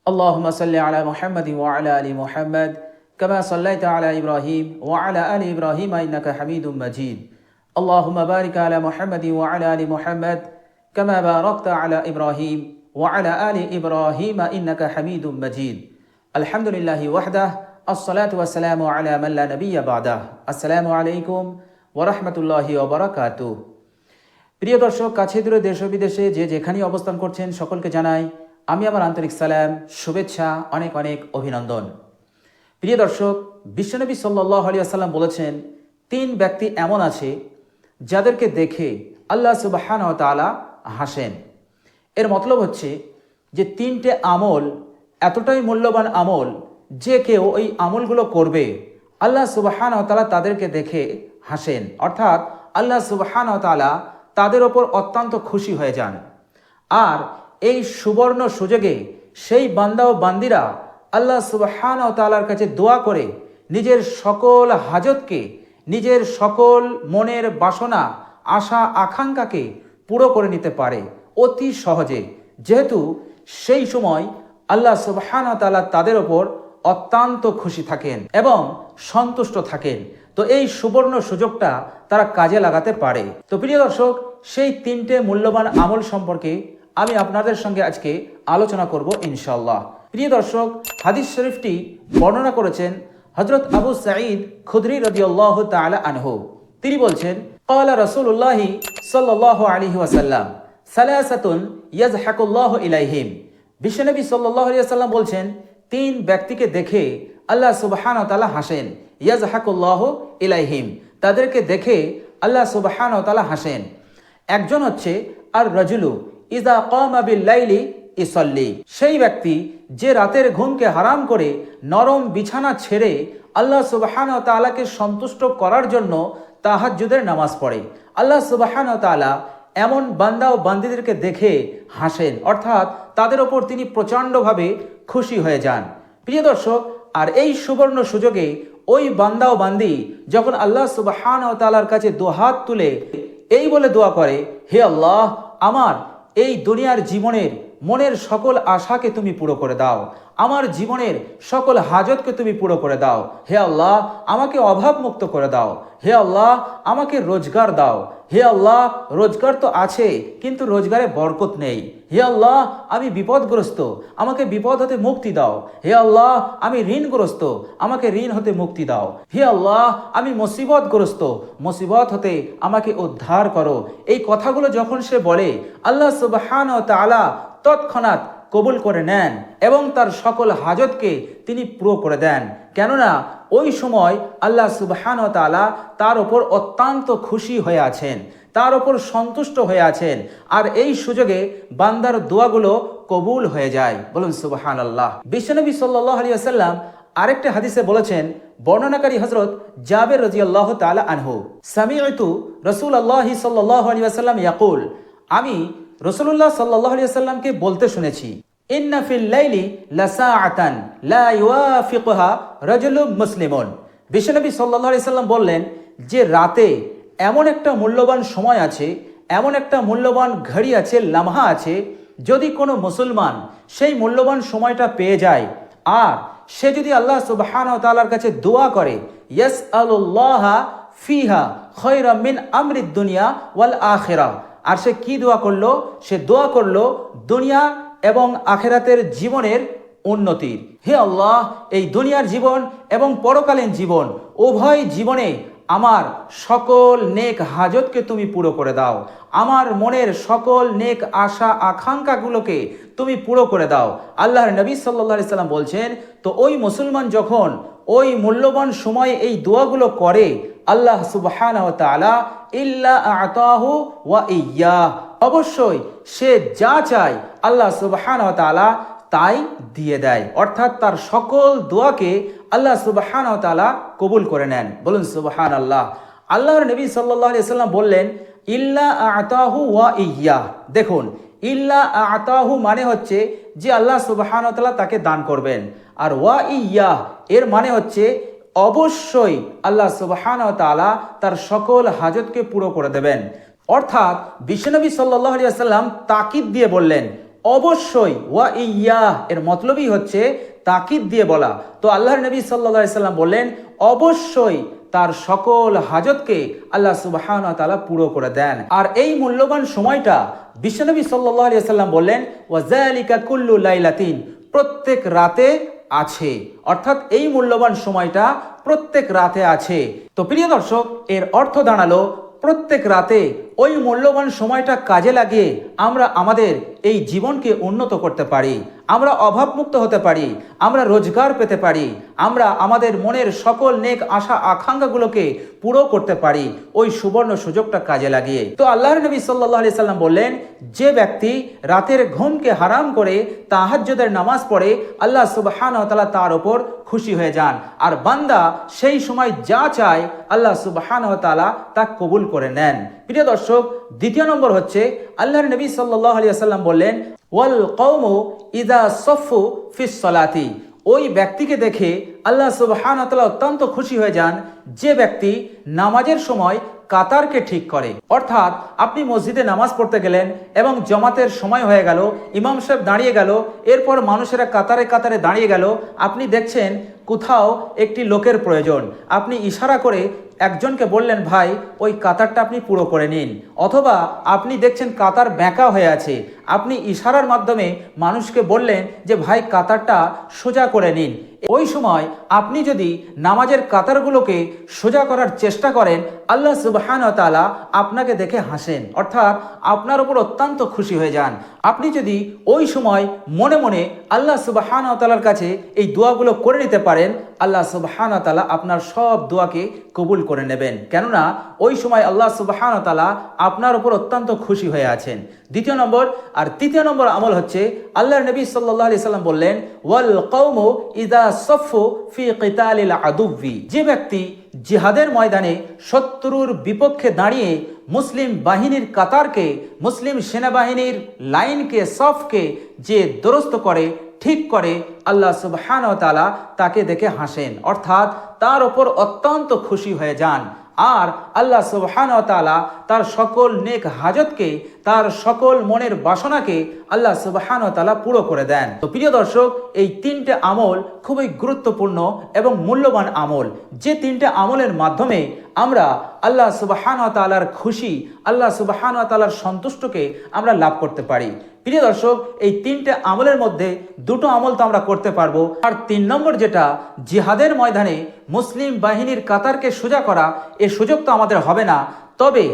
اللهم صل على محمد وعلى آل محمد كما صليت على إبراهيم وعلى آل إبراهيم إنك حميد مجيد اللهم بارك على محمد وعلى آل محمد كما باركت على إبراهيم وعلى آل إبراهيم إنك حميد مجيد الحمد لله وحده الصلاة والسلام على من لا نبي بعده السلام عليكم ورحمة الله وبركاته প্রিয় দর্শক, কাছে দূরে দেশ ও বিদেশে যে যেখানেই অবস্থান করছেন সকলকে জানাই আমি আমার আন্তরিক সালাম, শুভেচ্ছা, অনেক অনেক অভিনন্দন। প্রিয় দর্শক, বিশ্বনবী সাল্লাল্লাহু আলাইহি ওয়াসাল্লাম বলেছেন, 3 ব্যক্তি এমন আছে যাদেরকে দেখে আল্লাহ সুবহানাহু ওয়া তাআলা হাসেন। এর মতলব হচ্ছে যে 3টে আমল এতটাই মূল্যবান আমল যে কেউ ওই আমলগুলো করবে, আল্লাহ সুবহানাহু ওয়া তাআলা তাদেরকে দেখে হাসেন, অর্থাৎ আল্লাহ সুবহানাহু ওয়া তাআলা তাদের ওপর অত্যন্ত খুশি হয়ে যান। আর এই সুবর্ণ সুযোগে সেই বান্দা ও বান্দিরা আল্লাহ সুবহানাহু ওয়া তাআলার কাছে দোয়া করে নিজের সকল হাজতকে, নিজের সকল মনের বাসনা, আশা আকাঙ্ক্ষাকে পুরো করে নিতে পারে অতি সহজে, যেহেতু সেই সময় আল্লাহ সুবহানাহু ওয়া তাআলা তাদের ওপর অত্যন্ত খুশি থাকেন এবং সন্তুষ্ট থাকেন। তো এই সুবর্ণ সুযোগটা তারা কাজে লাগাতে পারে। তো প্রিয় দর্শক, সেই 3টে মূল্যবান আমল সম্পর্কে আমি আপনাদের সঙ্গে আজকে আলোচনা করব ইনশাআল্লাহ। প্রিয় দর্শক, হাদিস শরীফটি বর্ণনা করেছেন হযরত আবু সাঈদ খুদরি রাদিয়াল্লাহু তাআলা আনহু। তিনি বলছেন, ক্বালা রাসূলুল্লাহি সাল্লাল্লাহু আলাইহি ওয়াসাল্লাম সালাসাতুন ইয়াযহাকুল্লাহু ইলাইহিম। বিশ্বনবী সাল্লাল্লাহু আলাইহি ওয়াসাল্লাম বলছেন, 3 ব্যক্তিকে দেখে আল্লাহ সুবহানাহু ওয়া তাআলা হাসেন। ইয়াযহাকুল্লাহু ইলাইহিম, তাদেরকে দেখে আল্লাহ সুবহানাহু ওয়া তাআলা হাসেন। একজন হচ্ছে আর রাজুলু ইযা কামা বিল লাইলি ইসাল্লি, সেই ব্যক্তি যে রাতের ঘুমকে হারাম করে নরম বিছানা ছেড়ে আল্লাহ সুবহানাহু ওয়া তাআলাকে সন্তুষ্ট করার জন্য তাহাজ্জুদের নামাজ পড়ে। আল্লাহ সুবহানাহু ওয়া তাআলা এমন বান্দা ও বান্দীদেরকে দেখে হাসেন, অর্থাৎ তাদের ওপর তিনি প্রচণ্ডভাবে খুশি হয়ে যান। প্রিয় দর্শক, আর এই সুবর্ণ সুযোগে ওই বান্দা ও বান্দি যখন আল্লাহ সুবহানাহু ওয়া তাআলার কাছে দুহাত তুলে এই বলে দোয়া করে, হে আল্লাহ, আমার এই দুনিয়ার জীবনের মনের সকল আশাকে তুমি পুরো করে দাও, আমার জীবনের সকল হাজতকে তুমি পুরো করে দাও, হে আল্লাহ আমাকে অভাব মুক্ত করে দাও, হে আল্লাহ আমাকে রোজগার দাও, হে আল্লাহ রোজগার তো আছে কিন্তু রোজগারে বরকত নেই, হে আল্লাহ আমি বিপদগ্রস্ত, আমাকে বিপদ হতে মুক্তি দাও, হে আল্লাহ আমি ঋণগ্রস্ত, আমাকে ঋণ হতে মুক্তি দাও, হে আল্লাহ আমি মুসিবতগ্রস্ত, মুসিবত হতে আমাকে উদ্ধার করো। এই কথাগুলো যখন সে বলে, আল্লাহ সুবহানাহু ওয়া তাআলা তৎক্ষণাৎ কবুল করে নেন এবং তার সকল হাজতকে তিনি পুরো করে দেন। কেননা ওই সময় আল্লাহ সুবহানাহু ওয়া তাআলা তার ওপর অত্যন্ত খুশি হয়ে আছেন, তার ওপর সন্তুষ্ট হয়ে আছেন, আর এই সুযোগে বান্দার দোয়াগুলো কবুল হয়ে যায়। বলুন সুবহানাল্লাহ। বিশ্বনবী সাল্লাল্লাহু আলাইহি ওয়াসাল্লাম আরেকটা হাদিসে বলেছেন, বর্ণনাকারী হযরত জাবের রাদিয়াল্লাহু তাআলা আনহু, সামি'তু রাসূলুল্লাহি সাল্লাল্লাহু আলাইহি ওয়াসাল্লাম ইয়াকুল, আমি রাসূলুল্লাহ সাল্লাল্লাহু আলাইহি ওয়াসাল্লামকে বলতে শুনেছি, ইন্না ফিল লাইলি লাসাআতান লা ইউয়াফিকুহা রাজুলুম মুসলিমুন। বিশ্বনবী সাল্লাল্লাহু আলাইহি ওয়াসাল্লাম বললেন যে রাতে এমন একটা মূল্যবান সময় আছে, এমন একটা মূল্যবান ঘড়ি আছে, লামহা আছে, যদি কোনো মুসলমান সেই মূল্যবান সময়টা পেয়ে যায় আর সে যদি আল্লাহ সুবহানাহু ওয়া তাআলার কাছে দোয়া করে, ইয়াসআলুল্লাহা ফিহা খায়রাম মিন আমরিদ দুনিয়া ওয়াল আখিরাহ, আর সে কি দোয়া করলো? সে দোয়া করলো দুনিয়া এবং আখিরাতের জীবনের উন্নতির। হে আল্লাহ, এই দুনিয়ার জীবন এবং পরকালীন জীবন উভয় জীবনে আমার সকল নেক হাজতকে তুমি পুরো করে দাও, আমার মনের সকল নেক আশা আকাঙ্ক্ষাগুলোকে তুমি পুরো করে দাও। আল্লাহর নবী সাল্লাল্লাহু আলাইহি সাল্লাম বলছেন, তো ওই মুসলমান যখন ওই মূল্যবান সময়ে এই দোয়াগুলো করে, আল্লাহ সুবহানাহু ওয়া তাআলা ইল্লা আতাহু ওয়া ইয়্যা, অবশ্যই সে যা চায় আল্লাহ সুবহানাহু ওয়া তাআলা তাই দিয়ে দেয়, অর্থাৎ তার সকল দোয়াকে আল্লাহ সুবহানাহু ওয়া তাআলা কবুল করে নেন। বলুন সুবহানাল্লাহ। আল্লাহর নবী সাল্লাল্লাহু আলাইহি সাল্লাম বললেন, ইল্লা আতাহু ওয়া ইয়্যা। দেখুন, ইল্লা আতাহু মানে হচ্ছে যে আল্লাহ সুবহানাহু ওয়া তাআলা তাকে দান করবেন, আর ওয়া ইয়্যা এর মানে হচ্ছে অবশ্যই আল্লাহ সুবহানাহু ওয়া তাআলা তার সকল হাজতকে পুরো করে দেবেন। অর্থাৎ বিশ্বনবী সাল্লাল্লাহু আলাইহি ওয়াসাল্লাম তাকিদ দিয়ে বললেন, অবশ্যই, ওয়া ইয়াহ এর মতলবই হচ্ছে তাকিদ দিয়ে বলা। তো আল্লাহর নবী সাল্লাল্লাহু আলাইহি সাল্লাম বললেন অবশ্যই তার সকল হাজতকে আল্লাহ সুবহানাহু ওয়া তাআলা পুরো করে দেন। আর এই মূল্যবান সময়টা বিশ্বনবী সাল্লাল্লাহু আলাইহি সাল্লাম বললেন ওয়া যালিকা কুল্লু লাইলাতিন, প্রত্যেক রাতে আছে, অর্থাৎ এই মূল্যবান সময়টা প্রত্যেক রাতে আছে। তো প্রিয় দর্শক, এর অর্থ দাঁড়ালো প্রত্যেক রাতে ওই মূল্যবান সময়টা কাজে লাগিয়ে আমরা আমাদের এই জীবনকে উন্নত করতে পারি, আমরা অভাবমুক্ত হতে পারি, আমরা রোজগার পেতে পারি, আমরা আমাদের মনের সকল নেক আশা আকাঙ্ক্ষাগুলোকে পুরো করতে পারি ওই সুবর্ণ সুযোগটা কাজে লাগিয়ে। তো আল্লাহর নবী সাল্লাল্লাহু আলাইহি সাল্লাম বললেন যে ব্যক্তি রাতের ঘুমকে হারাম করে তাহাজ্জুদের নামাজ পড়ে আল্লাহ সুবহানাহু ওয়া তাআলা তার উপর খুশি হয়ে যান, আর বান্দা সেই সময় যা চায় আল্লাহ সুবহানাহু ওয়া তাআলা তা কবুল করে নেন। প্রিয় দর্শক, দ্বিতীয় নম্বর হচ্ছে আল্লাহর নবী সাল্লাল্লাহু আলাইহি ওয়াসাল্লাম বললেন ওয়াল কওমু ইযা সাফু ফিস সালাতি, ওই ব্যক্তিকে দেখে আল্লাহ সুবহানাহু ওয়া তাআলা অত্যন্ত খুশি হয়ে যান যে ব্যক্তি নামাজের সময় কাতারকে ঠিক করে। অর্থাৎ আপনি মসজিদে নামাজ পড়তে গেলেন এবং জমাতের সময় হয়ে গেল, ইমাম সাহেব দাঁড়িয়ে গেল, এরপর মানুষেরা কাতারে কাতারে দাঁড়িয়ে গেল, আপনি দেখছেন কোথাও একটি লোকের প্রয়োজন, আপনি ইশারা করে একজনকে বললেন ভাই ওই কাতারটা আপনি পুরো করে নিন, অথবা আপনি দেখছেন কাতার বেঁকা হয়ে আছে, আপনি ইশারার মাধ্যমে মানুষকে বললেন যে ভাই কাতারটা সোজা করে নিন। ওই সময় আপনি যদি নামাজের কাতারগুলোকে সোজা করার চেষ্টা করেন আল্লাহ সুবহানাহু ওয়া তাআলা আপনাকে দেখে হাসেন, অর্থাৎ আপনার উপর অত্যন্ত খুশি হয়ে যান। আপনি যদি ওই সময় মনে মনে আল্লাহ সুবহানাহু ওয়া তাআলার কাছে এই দোয়াগুলো করে নিতে পারেন, আল্লাহ সুবহানাহু ওয়া তাআলা আপনার সব দোয়াকে কবুল করে নেবেন, কেননা ওই সময় আল্লাহ সুবহানাহু ওয়া তাআলা আপনার উপর অত্যন্ত খুশি হয়ে আছেন। দ্বিতীয় নম্বর আর তৃতীয় নম্বর আমল হচ্ছে আল্লাহর নবী সাল্লাল্লাহু আলাইহি সাল্লাম বললেন ওয়াল কওমু ইযা সাফু ফি কিতালিল আদুবি, যে ব্যক্তি জিহাদের ময়দানে শত্রুর বিপক্ষে দাঁড়িয়ে মুসলিম বাহিনীর কাতারকে, মুসলিম সেনাবাহিনীর লাইনকে, সফকে যে দুরস্ত করে, ঠিক করে, আল্লাহ সুবহানাহু ওয়া তাআলা তাকে দেখে হাসেন, অর্থাৎ তার ওপর অত্যন্ত খুশি হয়ে যান। আর আল্লাহ সুবহানাহু ওয়া তাআলা তার সকল নেক হাজতকে, তার সকল মনের বাসনাকে আল্লাহ সুবহানাহু ওয়া তাআলা পুরো করে দেন। তো প্রিয় দর্শক, এই তিনটে আমল খুবই গুরুত্বপূর্ণ এবং মূল্যবান আমল, যে তিনটে আমলের মাধ্যমে আমরা আল্লাহ সুবহানাহু ওয়া তাআলার খুশি, আল্লাহ সুবহানাহু ওয়া তাআলার সন্তুষ্টকে আমরা লাভ করতে পারি। প্রিয় দর্শক, এই তিনটে আমলের মধ্যে দুটো আমল তো আমরা করতে পারবো, আর তিন নম্বর যেটা জিহাদের ময়দানে মুসলিম বাহিনীর কাতারকে সোজা করা, এ সুযোগ তো আমাদের হবে না, তবে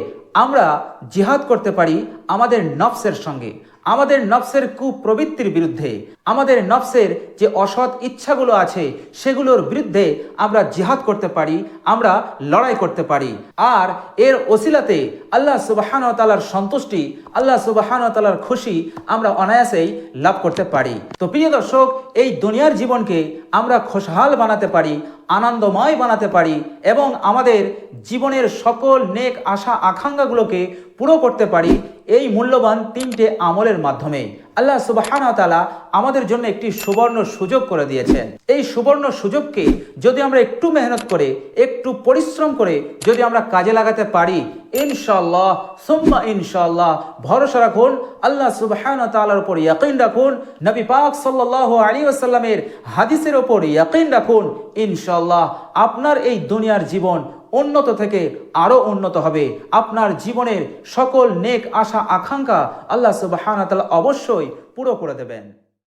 আমরা জিহাদ করতে পারি আমাদের নফসের সঙ্গে, আমাদের নফসের কুপ্রবৃত্তির বিরুদ্ধে, আমাদের নফসের যে অসৎ ইচ্ছাগুলো আছে সেগুলোর বিরুদ্ধে আমরা জিহাদ করতে পারি, আমরা লড়াই করতে পারি। আর এর ওসিলাতে আল্লাহ সুবহানাহু ওয়া তাআলার সন্তুষ্টি, আল্লাহ সুবহানাহু ওয়া তাআলার খুশি আমরা অনায়াসেই লাভ করতে পারি। তো প্রিয় দর্শক, এই দুনিয়ার জীবনকে আমরা খুশহাল বানাতে পারি, আনন্দময় বানাতে পারি এবং আমাদের জীবনের সকল নেক আশা আকাঙ্ক্ষাগুলোকে পুরো করতে পারি এই মূল্যবান তিনটে আমলের মাধ্যমে। আল্লাহ সুবহানাহু ওয়া তাআলা আমাদের জন্য একটি সুবর্ণ সুযোগ করে দিয়েছেন। এই সুবর্ণ সুযোগকে যদি আমরা একটু মেহনত করে, একটু পরিশ্রম করে যদি আমরা কাজে লাগাতে পারি, ইনশাআল্লাহ সুম্মা ইনশাআল্লাহ, ভরসা রাখুন আল্লাহ সুবহানাহু ওয়া তাআলার উপর, ইয়াকিন রাখুন নবী পাক সাল্লাল্লাহু আলাইহি ওয়াসাল্লামের হাদিসের উপর ইয়াকিন রাখুন, ইনশাআল্লাহ আপনার এই দুনিয়ার জীবন উন্নত থেকে আরো উন্নত হবে। আপনার জীবনের সকল নেক আশা আকাঙ্ক্ষা আল্লাহ সুবহানাহু ওয়া তাআলা অবশ্যই পুরো করে দেবেন।